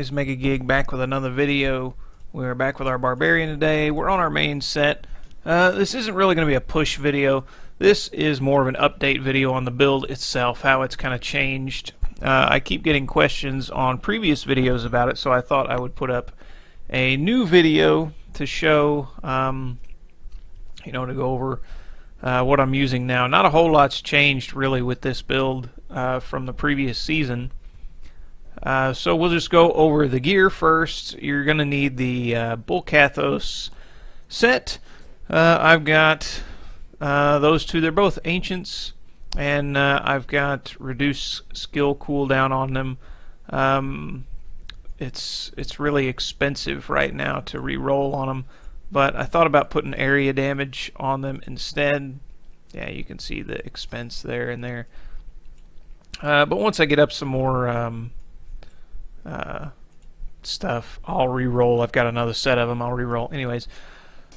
guys, Mega Gig back with another video. We're back with our Barbarian today. We're on our main set. This isn't really going to be a push video. This is more of an update video on the build itself, how it's kind of changed. I keep getting questions on previous videos about it, so I thought I would put up a new video to show, to go over what I'm using now. Not a whole lot's changed really with this build from the previous season. So we'll just go over the gear first. You're going to need the Bull Kathos set. I've got those two. They're both ancients, and I've got reduced skill cooldown on them. It's really expensive right now to re-roll on them, but I thought about putting area damage on them instead. Yeah, you can see the expense there and there. But once I get up some more stuff, I'll re-roll. I've got another set of them. I'll re-roll. Anyways,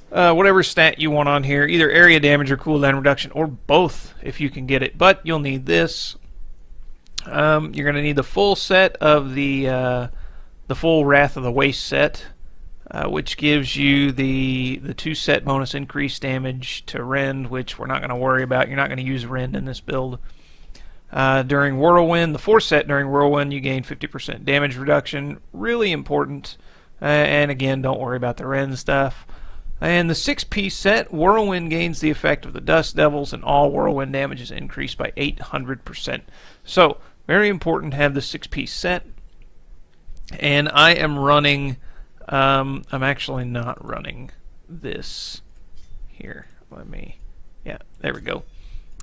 whatever stat you want on here, either area damage or cooldown reduction, or both if you can get it. But you'll need this. You're going to need the full set of the full Wrath of the Waste set, which gives you the 2 set bonus increase damage to rend, which we're not going to worry about. You're not going to use rend in this build. During Whirlwind, the 4 set during Whirlwind, you gain 50% damage reduction. Really important. And again, don't worry about the rend stuff. And the 6-piece set, Whirlwind gains the effect of the Dust Devils, and all Whirlwind damage is increased by 800%. So, very important to have the 6-piece set. And I am running, I'm actually not running this here. Yeah, there we go.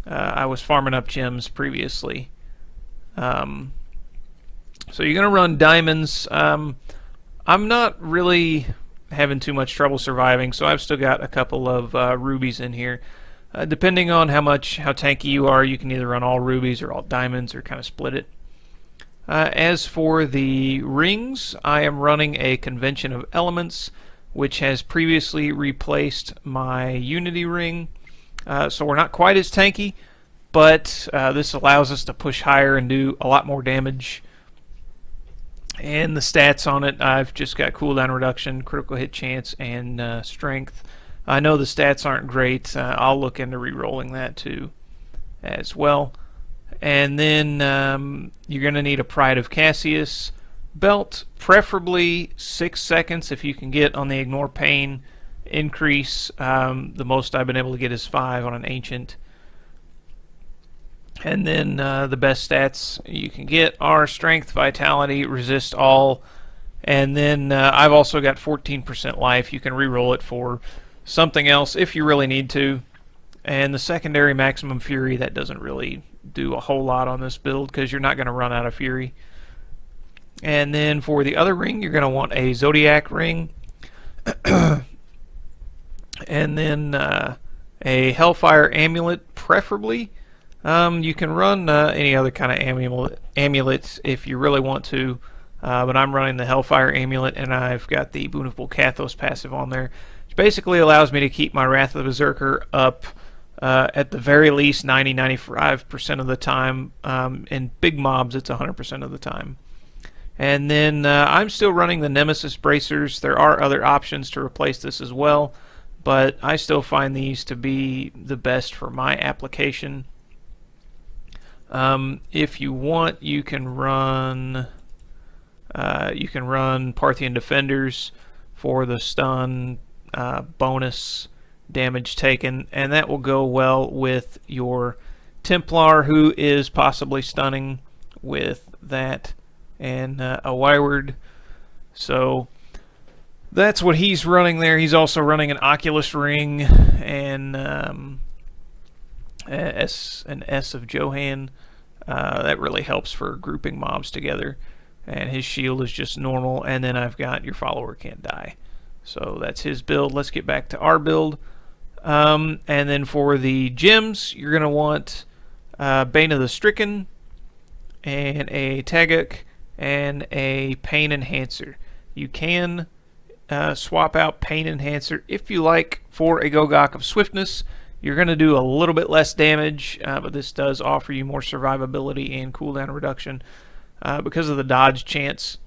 I was farming up gems previously. So you're going to run diamonds. I'm not really having too much trouble surviving, so I've still got a couple of rubies in here. Depending on how tanky you are, you can either run all rubies or all diamonds, or kind of split it. As for the rings, I am running a Convention of Elements, which has previously replaced my Unity ring. So we're not quite as tanky, but this allows us to push higher and do a lot more damage. And the stats on it, I've just got cooldown reduction, critical hit chance, and strength. I know the stats aren't great. I'll look into re-rolling that too as well. And then you're going to need a Pride of Cassius belt, preferably 6 seconds if you can get on the Ignore Pain increase. The most I've been able to get is 5 on an ancient. And then the best stats you can get are strength, vitality, resist all, and then I've also got 14% life. You can re-roll it for something else if you really need to. And the secondary maximum fury, that doesn't really do a whole lot on this build because you're not going to run out of fury. And then for the other ring, you're going to want a Zodiac ring. And then a Hellfire amulet, preferably. You can run any other kind of amulet if you really want to, but I'm running the Hellfire amulet, and I've got the Boon of Bull Kathos passive on there, which basically allows me to keep my Wrath of the Berserker up at the very least 90-95% of the time. In big mobs, it's 100% of the time. And then I'm still running the Nemesis bracers. There are other options to replace this as well, but I still find these to be the best for my application. If you want, you can run Parthian Defenders for the stun bonus damage taken, and that will go well with your Templar, who is possibly stunning with that, and a Wyward. So that's what he's running there. He's also running an Oculus ring and an S of Johan. That really helps for grouping mobs together. And his shield is just normal. And then I've got your follower can't die. So that's his build. Let's get back to our build. And then for the gems, you're going to want Bane of the Stricken, and a Tagak, and a Pain Enhancer. You can swap out Pain Enhancer if you like for a Gogok of Swiftness. You're going to do a little bit less damage, but this does offer you more survivability and cooldown reduction because of the dodge chance.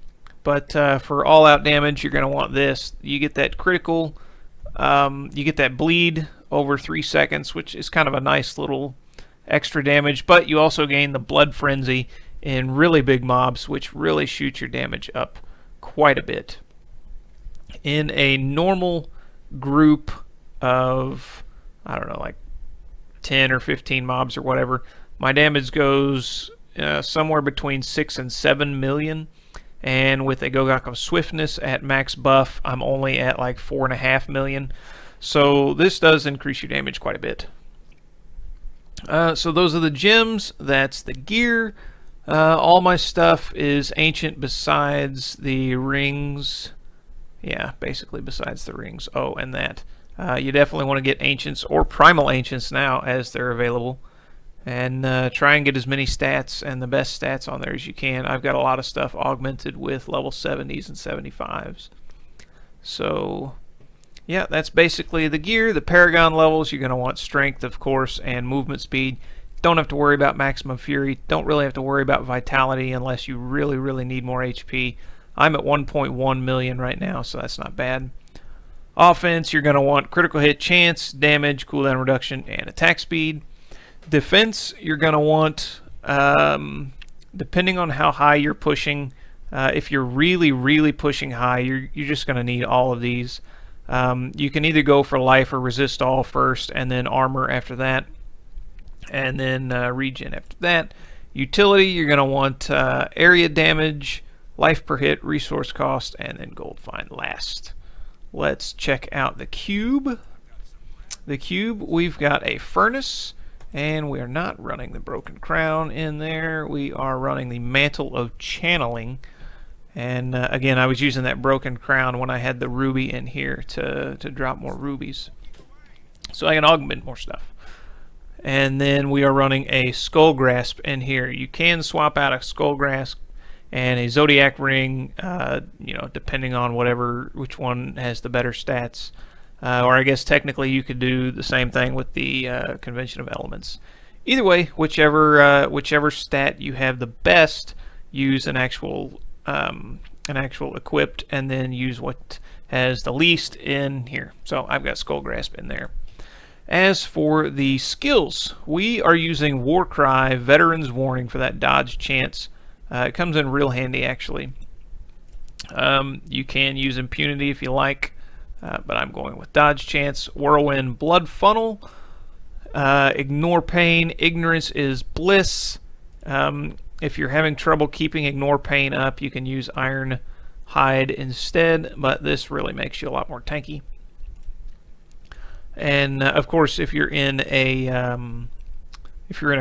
But for all-out damage, you're going to want this. You get that critical, you get that bleed over 3 seconds, which is kind of a nice little extra damage. But you also gain the blood frenzy in really big mobs, which really shoots your damage up quite a bit. In a normal group of, I don't know, like 10 or 15 mobs or whatever, my damage goes somewhere between 6 and 7 million. And with a Gogaku Swiftness at max buff, I'm only at like 4.5 million. So this does increase your damage quite a bit. So those are the gems. That's the gear. All my stuff is ancient besides the rings. Yeah, basically besides the rings. Oh, and that. You definitely want to get ancients or primal ancients now as they're available. And try and get as many stats and the best stats on there as you can. I've got a lot of stuff augmented with level 70s and 75s. So, yeah, that's basically the gear. The Paragon levels, you're going to want strength, of course, and movement speed. Don't have to worry about maximum fury. Don't really have to worry about vitality unless you really, really need more HP. I'm at 1.1 million right now, so that's not bad. Offense, you're going to want critical hit chance, damage, cooldown reduction, and attack speed. Defense, you're going to want, depending on how high you're pushing, if you're really, really pushing high, you're just going to need all of these. You can either go for life or resist all first, and then armor after that, and then regen after that. Utility, you're going to want area damage, life per hit, resource cost, and then gold find last. Let's check out the cube. The cube, we've got a furnace. And we are not running the Broken Crown in there. We are running the Mantle of Channeling. And again, I was using that Broken Crown when I had the ruby in here to drop more rubies. So I can augment more stuff. And then we are running a Skull Grasp in here. You can swap out a Skull Grasp and a Zodiac Ring, you know, depending on which one has the better stats. Or I guess technically you could do the same thing with the Convention of Elements. Either way, whichever stat you have the best, use an actual equipped, and then use what has the least in here. So I've got Skull Grasp in there. As for the skills, we are using Warcry Veteran's Warning for that dodge chance. It comes in real handy, actually. You can use Impunity if you like. But I'm going with Dodge Chance, Whirlwind, Blood Funnel, Ignore Pain, Ignorance is Bliss. If you're having trouble keeping Ignore Pain up, you can use Iron Hide instead, but this really makes you a lot more tanky. And of course, if you're in a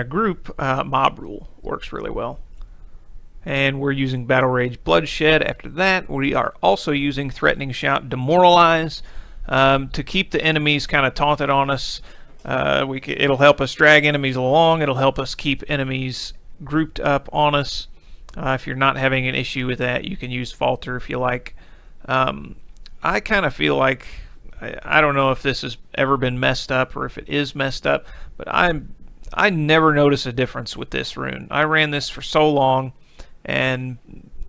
group, Mob Rule works really well. And we're using Battle Rage Bloodshed. After that, we are also using Threatening Shout Demoralize to keep the enemies kind of taunted on us. It'll help us drag enemies along. It'll help us keep enemies grouped up on us. If you're not having an issue with that, you can use Falter if you like. I kind of feel like, I don't know if this has ever been messed up or if it is messed up, but I never notice a difference with this rune. I ran this for so long, and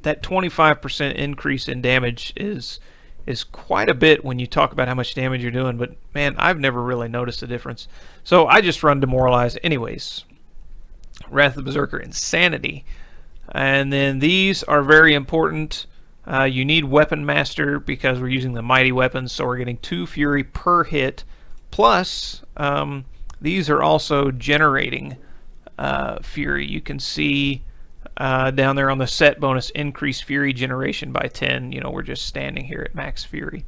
that 25% increase in damage is quite a bit when you talk about how much damage you're doing, but man, I've never really noticed a difference. So I just run Demoralize anyways. Wrath of the Berserker, Insanity. And then these are very important. You need Weapon Master because we're using the mighty weapons, so we're getting 2 fury per hit. Plus, these are also generating fury. You can see down there on the set bonus, increase fury generation by 10. You know, we're just standing here at max fury.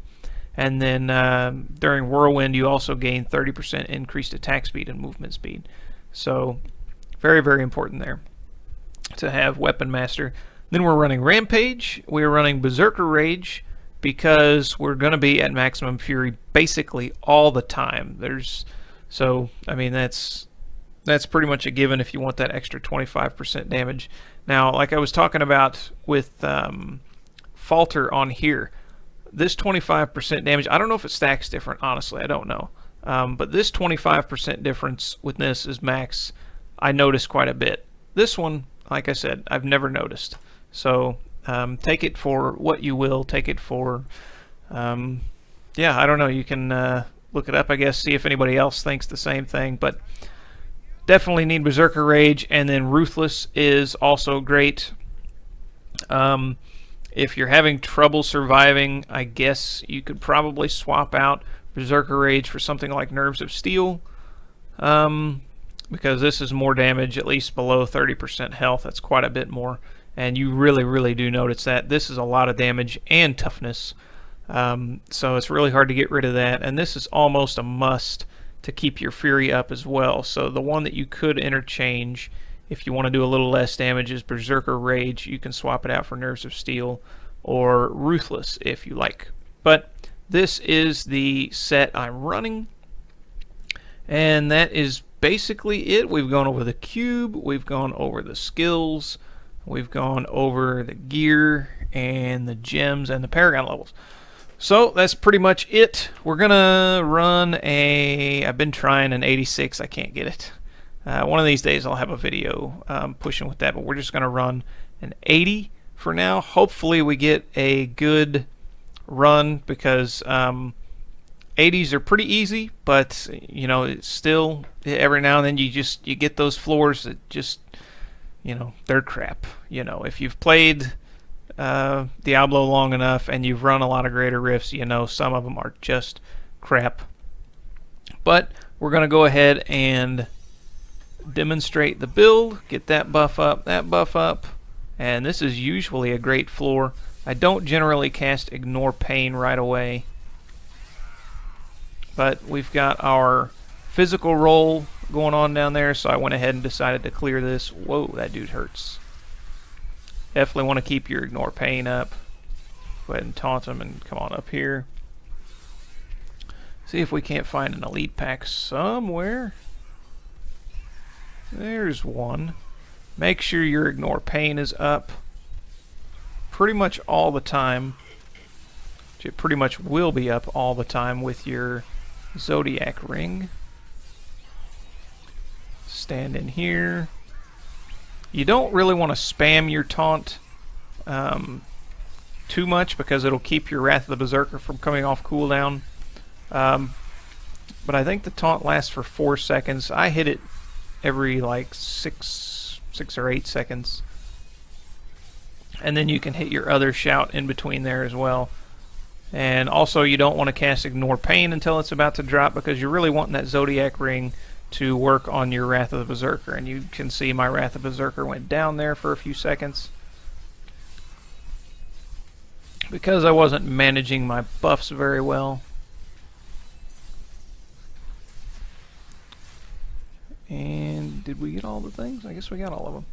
And then during Whirlwind, you also gain 30% increased attack speed and movement speed. So very, very important there to have Weapon Master. Then we're running Rampage. We're running Berserker Rage because we're going to be at maximum fury basically all the time. So I mean, that's pretty much a given if you want that extra 25% damage. Now, like I was talking about with Falter on here, this 25% damage, I don't know if it stacks different, honestly, I don't know. But this 25% difference with this is max. I noticed quite a bit. This one, like I said, I've never noticed. So Take it for what you will. Take it for, yeah, I don't know. You can look it up, I guess, see if anybody else thinks the same thing. But definitely need Berserker Rage, and then Ruthless is also great. If you're having trouble surviving, I guess you could probably swap out Berserker Rage for something like Nerves of Steel, because this is more damage, at least below 30% health. That's quite a bit more, and you really do notice that. This is a lot of damage and toughness, so it's really hard to get rid of that, and this is almost a must to keep your Fury up as well. So the one that you could interchange if you want to do a little less damage is Berserker Rage. You can swap it out for Nerves of Steel or Ruthless if you like. But this is the set I'm running, and that is basically it. We've gone over the cube, we've gone over the skills, we've gone over the gear and the gems and the Paragon levels. So that's pretty much it. We're gonna run I've been trying an 86, I can't get it. One of these days I'll have a video pushing with that, but we're just gonna run an 80 for now. Hopefully we get a good run, because 80s are pretty easy, but you know, it's still, every now and then you get those floors that just, you know, they're crap. You know, if you've played Diablo long enough and you've run a lot of greater rifts, you know some of them are just crap. But we're going to go ahead and demonstrate the build, get that buff up, and this is usually a great floor. I don't generally cast Ignore Pain right away, but we've got our physical roll going on down there, so I went ahead and decided to clear this. Whoa, that dude hurts. Definitely want to keep your Ignore Pain up. Go ahead and taunt him and come on up here. See if we can't find an elite pack somewhere. There's one. Make sure your Ignore Pain is up pretty much all the time. It pretty much will be up all the time with your Zodiac Ring. Stand in here. You don't really want to spam your taunt too much, because it'll keep your Wrath of the Berserker from coming off cooldown. But I think the taunt lasts for 4 seconds. I hit it every like 6 or 8 seconds. And then you can hit your other shout in between there as well. And also you don't want to cast Ignore Pain until it's about to drop, because you're really wanting that Zodiac Ring to work on your Wrath of the Berserker. And you can see my Wrath of the Berserker went down there for a few seconds, because I wasn't managing my buffs very well. And did we get all the things? I guess we got all of them.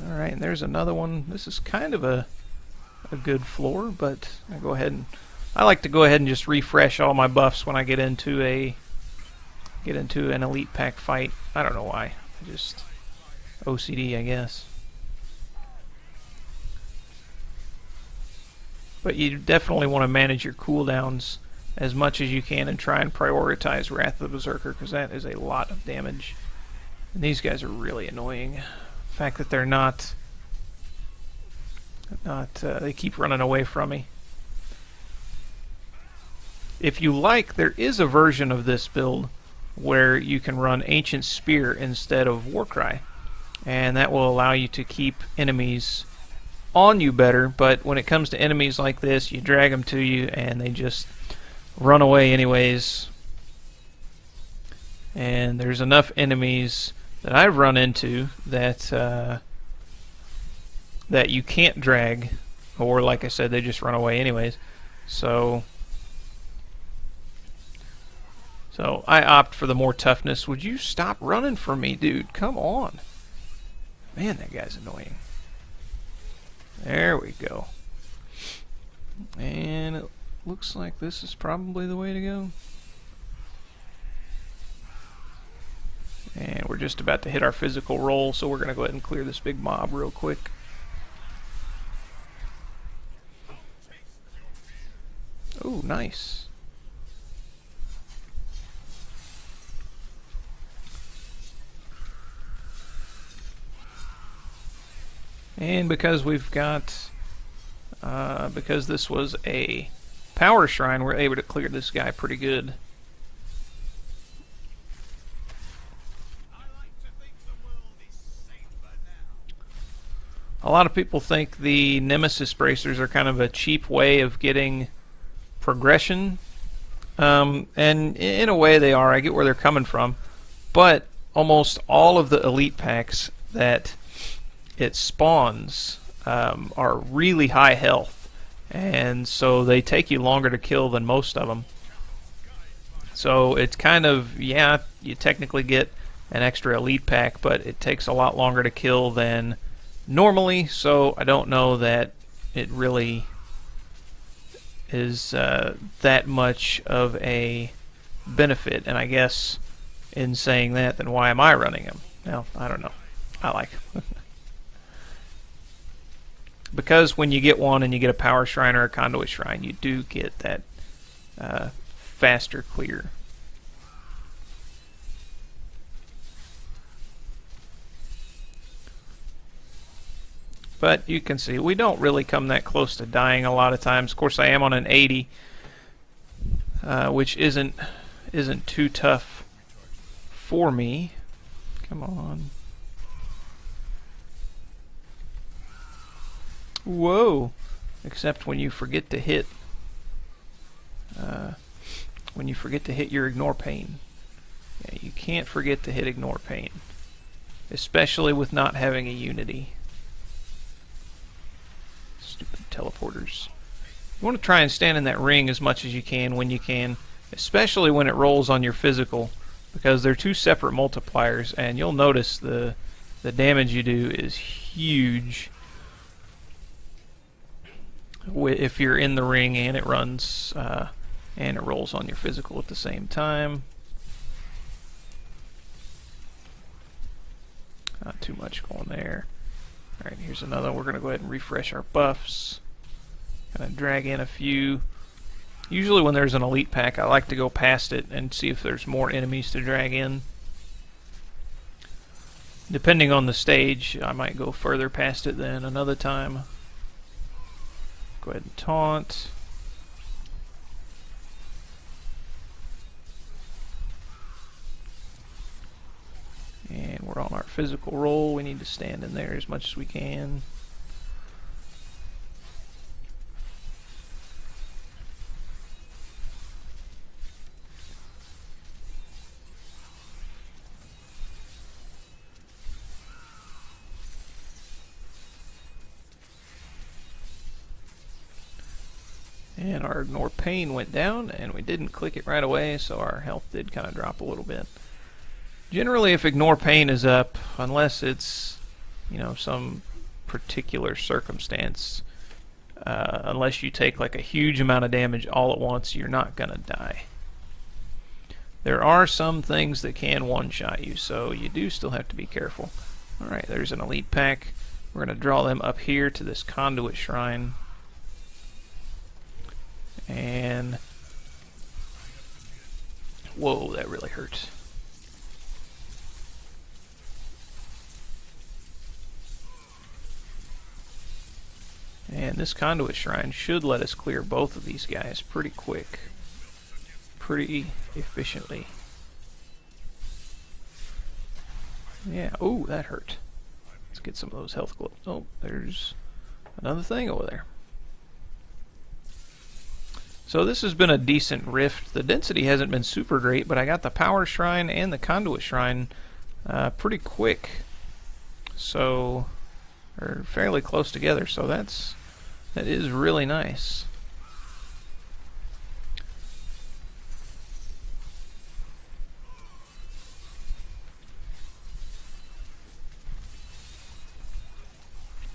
Alright, and there's another one. This is kind of a good floor, but I like to go ahead and just refresh all my buffs when I get into an elite pack fight. I don't know why. Just OCD, I guess. But you definitely want to manage your cooldowns as much as you can and try and prioritize Wrath of the Berserker, because that is a lot of damage. And these guys are really annoying. The fact that they're not they keep running away from me. If you like, there is a version of this build where you can run Ancient Spear instead of Warcry, and that will allow you to keep enemies on you better. But when it comes to enemies like this, you drag them to you and they just run away anyways. And there's enough enemies that I've run into that that you can't drag, or like I said, they just run away anyways. So I opt for the more toughness. Would you stop running from me, dude? Come on. Man, that guy's annoying. There we go. And it looks like this is probably the way to go. And we're just about to hit our physical roll, so we're going to go ahead and clear this big mob real quick. Oh, nice. And because we've got, because this was a power shrine, we're able to clear this guy pretty good. A lot of people think the Nemesis bracers are kind of a cheap way of getting progression. And in a way they are. I get where they're coming from. But almost all of the elite packs that it spawns are really high health. And so they take you longer to kill than most of them. So it's kind of, yeah, you technically get an extra elite pack, but it takes a lot longer to kill than normally, so I don't know that it really is that much of a benefit. And I guess in saying that, then why am I running them? Well, I don't know. I like them. Because when you get one and you get a power shrine or a conduit shrine, you do get that faster clear. But you can see we don't really come that close to dying a lot of times. Of course, I am on an 80, which isn't too tough for me. Come on. Whoa! Except when you forget to hit, your ignore pain. Yeah, you can't forget to hit ignore pain, especially with not having a unity. Stupid teleporters. You want to try and stand in that ring as much as you can when you can, especially when it rolls on your physical, because they're two separate multipliers, and you'll notice the damage you do is huge if you're in the ring and it runs and it rolls on your physical at the same time. Not too much going there. Alright, here's another. We're going to go ahead and refresh our buffs. Kind of drag in a few. Usually when there's an elite pack, I like to go past it and see if there's more enemies to drag in. Depending on the stage, I might go further past it than another time. Go ahead and taunt. And we're on our physical roll. We need to stand in there as much as we can. And our ignore pain went down, and we didn't click it right away, so our health did kind of drop a little bit. Generally, if ignore pain is up, unless it's, some particular circumstance, unless you take like a huge amount of damage all at once, you're not gonna die. There are some things that can one-shot you, so you do still have to be careful. Alright, there's an elite pack. We're gonna draw them up here to this conduit shrine. And whoa, that really hurt. And this conduit shrine should let us clear both of these guys pretty quick, pretty efficiently. Yeah, oh, that hurt. Let's get some of those health globes. Oh, there's another thing over there. So this has been a decent rift. The density hasn't been super great, but I got the power shrine and the conduit shrine pretty quick. So, or fairly close together. So that is really nice.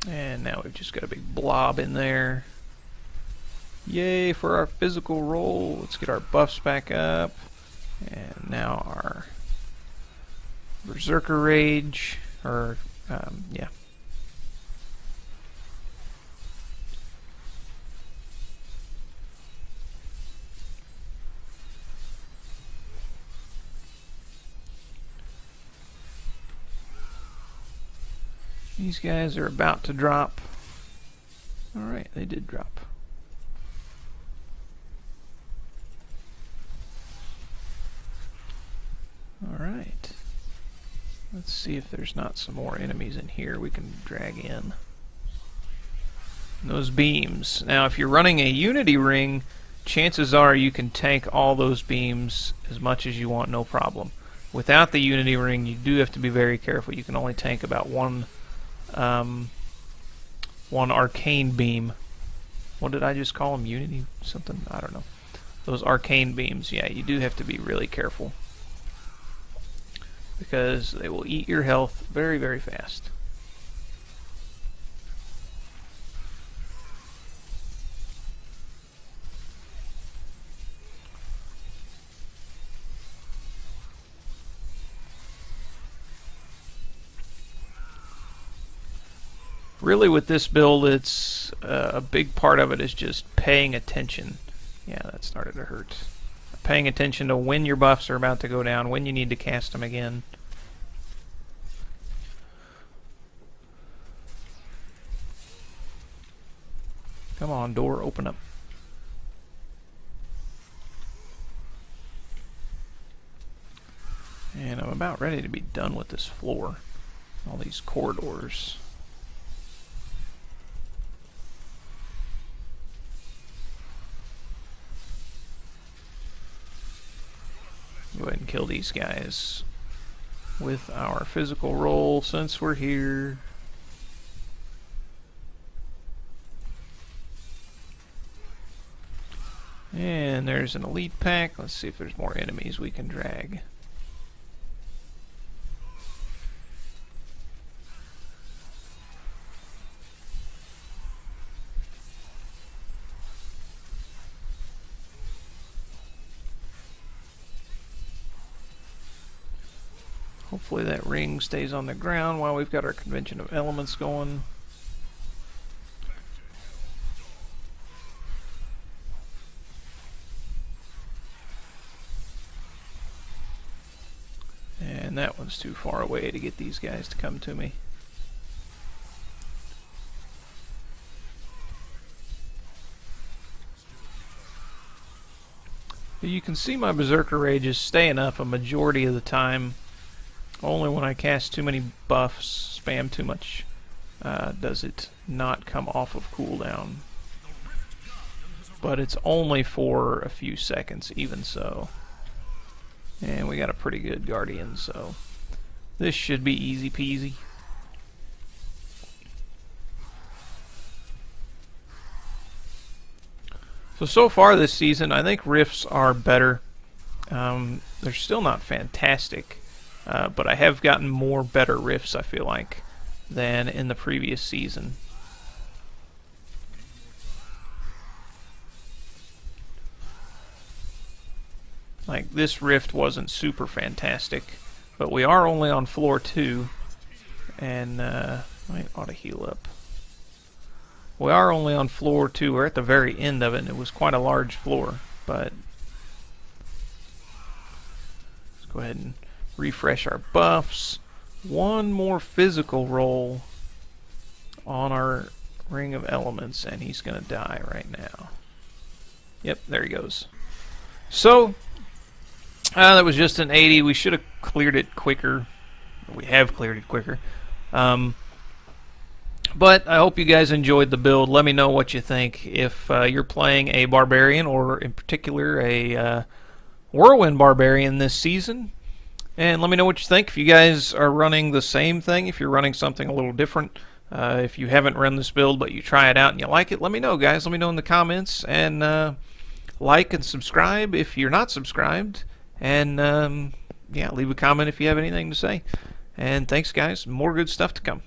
And now we've just got a big blob in there. Yay for our physical roll. Let's get our buffs back up. And now our Berserker Rage, or, yeah. These guys are about to drop. Alright, they did drop. Alright. Let's see if there's not some more enemies in here we can drag in. Those beams. Now, if you're running a unity ring, chances are you can tank all those beams as much as you want, no problem. Without the unity ring, you do have to be very careful. You can only tank about one arcane beam. What did I just call them? Unity something? I don't know. Those arcane beams, yeah, you do have to be really careful, because they will eat your health very, very fast. Really, with this build, it's a big part of it is just paying attention. Yeah, that started to hurt. Paying attention to when your buffs are about to go down, when you need to cast them again. Come on, door, open up. And I'm about ready to be done with this floor. All these corridors. Go ahead and kill these guys with our physical roll since we're here. And there's an elite pack. Let's see if there's more enemies we can drag. Hopefully that ring stays on the ground while we've got our convention of elements going. And that one's too far away to get these guys to come to me. You can see my Berserker Rage is staying up a majority of the time. Only when I cast too many buffs, spam too much, does it not come off of cooldown. But it's only for a few seconds, even so. And we got a pretty good Guardian, so this should be easy peasy. So far this season, I think rifts are better. They're still not fantastic. But I have gotten more better rifts, I feel like, than in the previous season. Like, this rift wasn't super fantastic, but we are only on floor 2, and I ought to heal up. We are only on floor 2. We're at the very end of it, and it was quite a large floor, but let's go ahead and refresh our buffs. One more physical roll on our Ring of Elements, and he's going to die right now. Yep, there he goes. So, that was just an 80. We should have cleared it quicker. We have cleared it quicker. But I hope you guys enjoyed the build. Let me know what you think. If you're playing a Barbarian, or in particular a Whirlwind Barbarian this season, and let me know what you think. If you guys are running the same thing, if you're running something a little different, if you haven't run this build but you try it out and you like it, let me know, guys. Let me know in the comments, and like and subscribe if you're not subscribed, and yeah, leave a comment if you have anything to say. And thanks, guys. More good stuff to come.